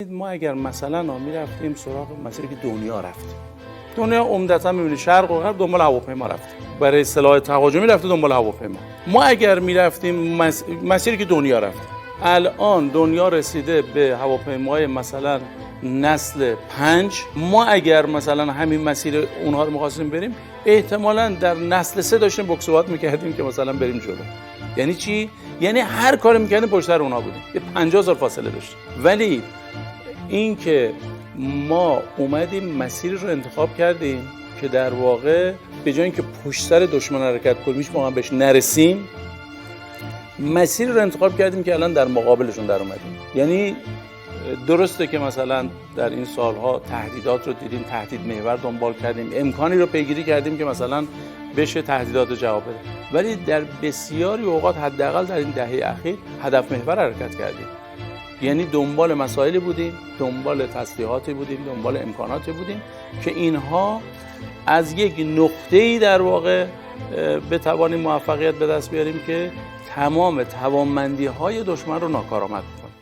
ما اگر مثلا می رفتیم سراغ مسیری که دنیا رفتیم، دنیا عمدتا می‌بینی شرق و غرب دنبال هواپیما رفته، برای اصطلاح تهاجمی رفته دنبال هواپیما. ما اگر می رفتیم مسیری که دنیا رفته، الان دنیا رسیده به هواپیماهای مثلا نسل 5، ما اگر مثلا همین مسیر اونها رو می‌خواستیم بریم، احتمالاً در نسل 3 داشتیم بوکسوات می‌کردیم که مثلا بریم جلو. یعنی چی؟ یعنی هر کاری می‌کردیم پشت سر اونها بودیم. یه 50 سال فاصله داشتیم. ولی این که ما اومدیم مسیری رو انتخاب کردیم که در واقع به جای اینکه پشت سر دشمن حرکت کنیم هیچ موقع بهش نرسیم، مسیری رو انتخاب کردیم که الان در مقابلشون در اومدیم. یعنی درسته که مثلا در این سالها تهدیدات رو دیدیم، تهدید محور دنبال کردیم، امکانی رو پیگیری کردیم که مثلا بشه تهدیدات رو جواب بده، ولی در بسیاری اوقات حداقل در این دهه اخیر هدف محور حرکت کردیم. یعنی دنبال مسائلی بودیم، دنبال تسلیحاتی بودیم، دنبال امکاناتی بودیم که اینها از یک نقطه‌ای در واقع بتوانیم موفقیت به دست بیاریم که تمام توانمندی‌های دشمن رو ناکارآمد کنیم.